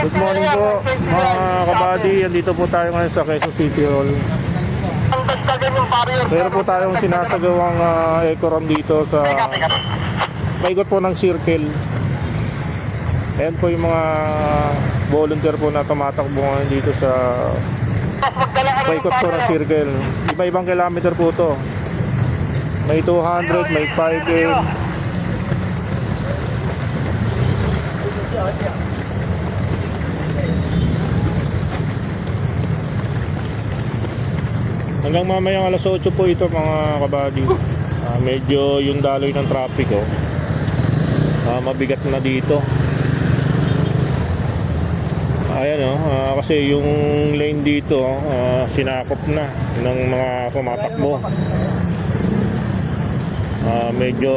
Good morning po mga kabady. Andito po tayo ngayon sa Quezon City Hall. Meron po tayong sinasagawang eco run dito sa paikot po ng circle. Ayan po yung mga volunteer po na tumatakbo ngayon dito sa paikot po ng circle. Iba-ibang kilometer po to. May 200, may 5 hanggang mamayang alas 8 po ito mga kabady. Medyo yung daloy ng traffic mabigat na dito. Ayan kasi yung lane dito sinakop na ng mga tumatakbo. Medyo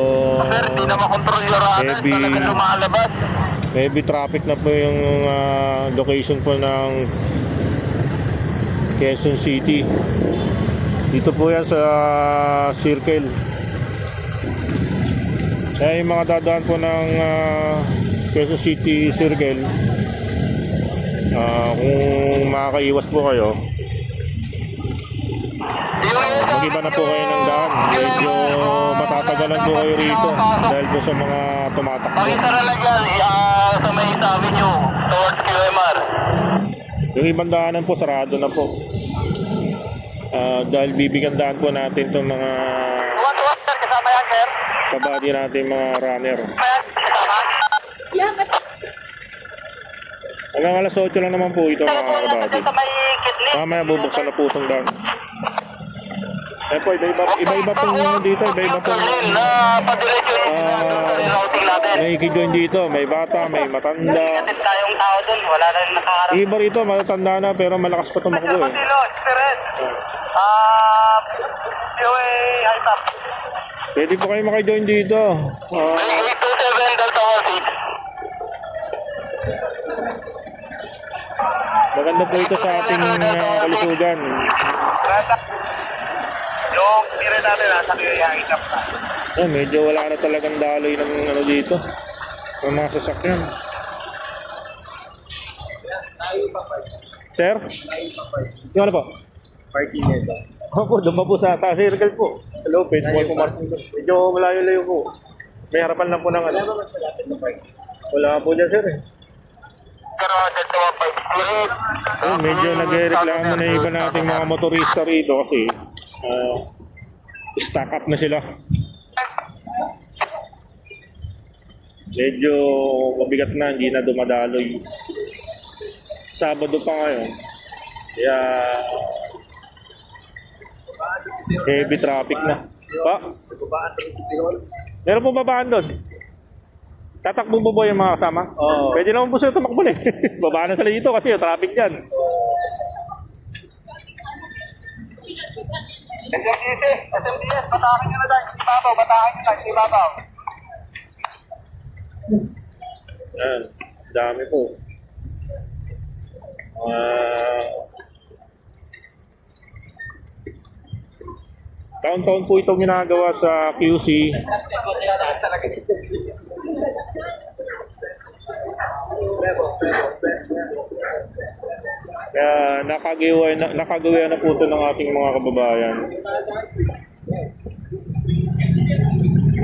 heavy traffic na po yung location po ng Quezon City. Dito po yan sa circle. Kaya yung mga dadaan po ng Quezon City circle, kung makakaiwas po kayo, mag-iba na po kayo ng daan. Medyo matatagalan po kayo rito dahil po sa mga tumatakbo. Sa may Avenue towards QMR. Yung ibang daanan po sarado na po. Dahil bibigyan daan po natin itong mga Kasama yan, sir? kabady natin, mga runner. Hanggang alas 8 lang naman po ito mga kabady. Sa may kidney. Mamaya bubuksan na po itong daan. Po, iba-iba po dito, iba-iba po. May kijoin dito, may bata, may matanda. Kasi tayong tao dun, wala na rin nakaharap. Iba rito, matatanda na pero malakas pa tumakbo Pwede po kayo makajoin dito. 827 Delta 16. Maganda po ito sa ating kalusugan. Yung tira natin nasa hikap na. Medyo wala na talagang daloy ng dito. Ng mga sasakyan. Sir? Yung ano po? Parking nito. Opo, doon po sa circle po. Sa loob, pwede po kumarking doon. Medyo malayo-layo po. May harapan lang po ng ano. Wala po dyan, sir. Medyo nagreklamo na iba nating mga motorista rito kasi stack up na sila. Medyo mabigat na, hindi na dumadaloy. Sabado pa ngayon. Kaya heavy traffic na. Pa? Meron po babaan doon? Tatakbo po ba yung mga kasama? Oo. Pwede naman po sila tumakbo eh. Babaan na sila dito kasi yung traffic dyan. SMDS, batakin nyo na dahil. Ibabaw, batakin nyo dahil. Ibabaw. Ayan, dami po. Taon-taon po itong ginagawa sa QC. Kaya nakagawa na po ito ng ating mga kababayan.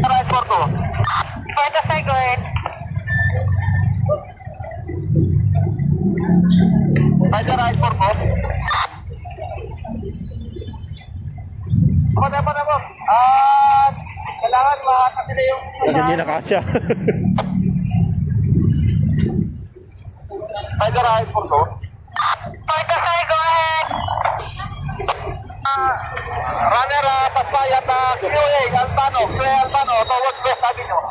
Right for two. For the second. By the right for two. Ako na po. Kailangan makakasila yung... Hindi na kasya. By the right for two. For the second. Runner, Paspayat, QA, Albano, towards West Avenue.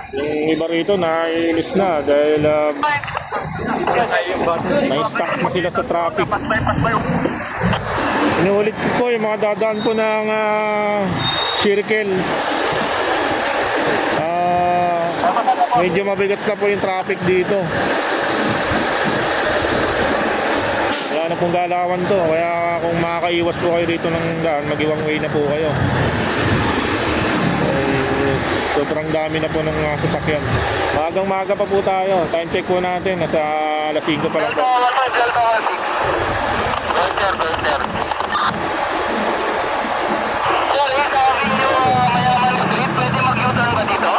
Yung iba rito naiinis na dahil may stuck na sila sa traffic. Inuulit ko po yung mga dadaan po ng circle. Medyo mabigat na po yung traffic dito. Wala na pong galawan to. Kaya kung makakaiwas po kayo dito ng daan, mag-iwang way na po kayo. Sobrang dami na po ng sasakyan. Magang-maga pa po tayo. Time check po natin. Nasa alas 5 pa lang po. Delta 1, Delta 1. Go, sir. Sir, ikaw yung Mayaman Street. Pwede mag-U-turn ba dito?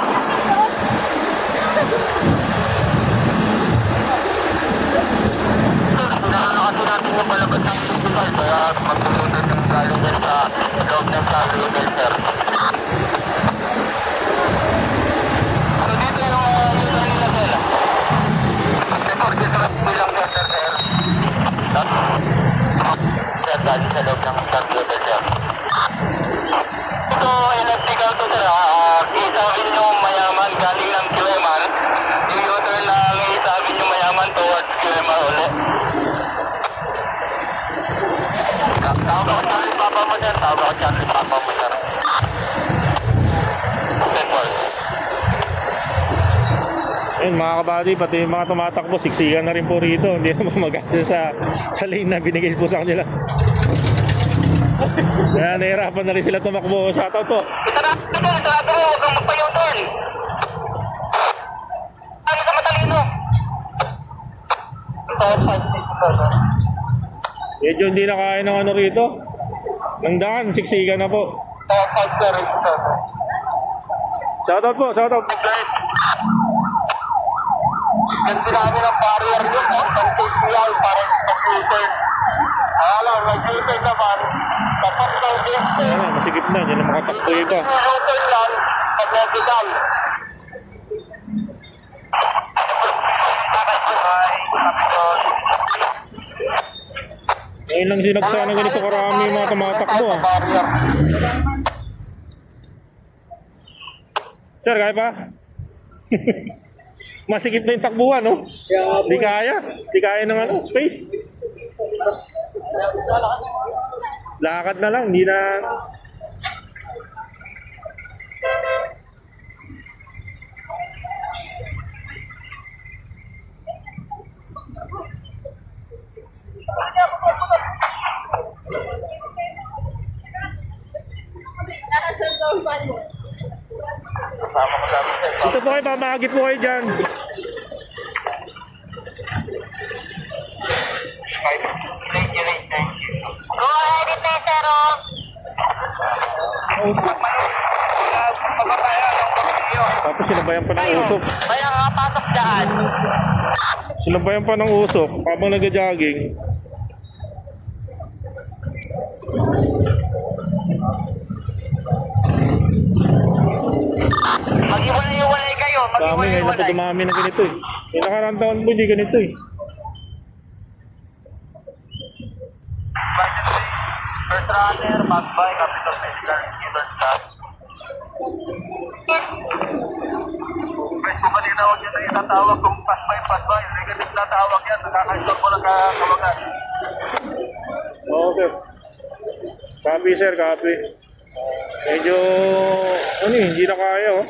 Kasi natin yung palabas ng physical. Kaya mag-U-turn ng galing din sa loob ng Saturday, sir. So dito yung U-turn nila, sir. Bilang sir. Sir, dali sa loob ng computer, sir. Ito, electrical to, sir. Isawin yung Mayaman galing ng QMR. Yung U-turn lang isawin yung Mayaman towards QMR ulit. Tawag ako Charlie Papa mo, sir. Tawag ako Charlie Papa mo, sir. Ayun mga kabady, pati yung mga tumatakbo, siksikan na rin po rito. Hindi na mamaganda sa lane na binigay po sa kanila. Kaya nahirapan na rin sila tumakbo. Shoutout po. Ito na, huwag kang magpa-U-turn. Ano ka matalino? Medyo hindi na kaya ng ano rito. Ng daan, siksikan na po. Shoutout po, shoutout. Kasi sinabi ng barrier yun, pag-take lang para pag-U-turn. Alam, mag-U-turn naman, tapos mag-U-turn. Ayan na, masigip na, hindi na makatakbo iba. U-turn lang, pag-medical. Ngayon lang sinagsana ganito karami yung mga tumatakbo. Barrier. Sir, kaya pa? Masikip na yung takbuhan, no? Di kaya. Di kaya ng ano, space. Lakad na lang, hindi na... Kasama ko sabi sir. Ito po kayo, pamahagip po kayo dyan. Thank you. Go ahead, sir. Tapos sinabayan pa ng usok. Kaya kapasok dyan. Sinabayan pa ng usok habang nag-jogging. Mag-iwalay kayo. Dami ngayon na po dumami na ganito eh. Yung nakarang taon po, hindi ganito eh. First runner, backbike, capital medical, given stop. Press ko kanina huwag nyo na itatawag kung pass-by. Negative na tawag yan. Nakakaisok mo lang kawagan. Okay. Copy sir, copy. Medyo, ano eh, hindi na kaya oh.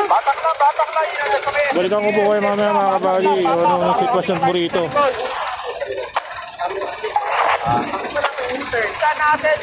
Batak na. Balikan ko po kayo mamaya mga kabali. Anong sitwasyon po rito. Saan natin,